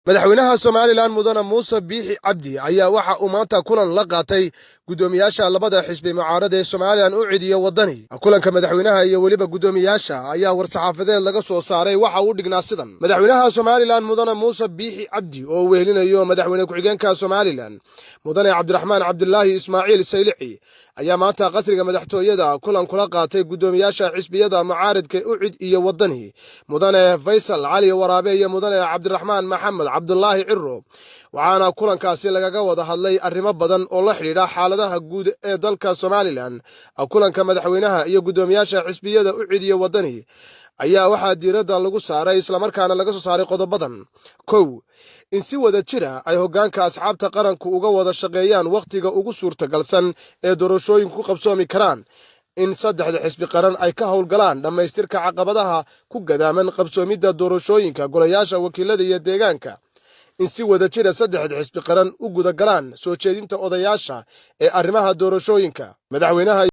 madaxweynaha Soomaaliland mudane Muuse Biixi Cabdi ayaa waxa uu maanta kulan la qaatay gudoomiyaasha labada xisbi mucaarada ee Soomaaliland u ciidiyo wadani. Kulanka madaxweynaha iyo waliba gudoomiyaasha ayaa war-saxaafadeed laga soo saaray waxa uu dhignaa sidan. Madaxweynaha Soomaaliland mudane Muuse Biixi Cabdi oo wehelinayo madaxweyne ku-xigeenka Soomaaliland mudane Cabdiraxmaan Cabdullaahi Ismaaciil Saylici ayaa maanta qasriga madaxtooyada kulan kula qaatay gudoomiyaasha xisbiyada mucaaradka u cid iyo wadani mudane Faysal Cali Waraabe iyo mudane Cabdiraxmaan Maxamed Cabdullaahi Cirro. waxaana kulankaasi lagaga wada hadlay arrimo badan oo la xiriira xaaladaha guud ee dalka Soomaaliland. kulanka madaxweynaha iyo gudoomiyaasha xisbiyada u ciidiyo wadani ayaa waxaa diiradda lagu saaray isla markaana laga soo saaray qodobadan. kow in si wada jira ay hoggaanka asxaabta qaranku uga wada shaqeeyaan waqtiga ugu suurtagalsan ee doorashooyinku ku qabsoomi karaan. in saddexda xisbi qaran ay ka howlgalaan dhammaystirka caqabadaha ku gadaaman qabsoomidda doorashooyinka golayaasha wakiilada iyo deegaanka. in si wada jira saddexda xisbi qaran u gudagalaan soo jeedinta odayaasha ee arrimaha doorashooyinka. madaxweynaha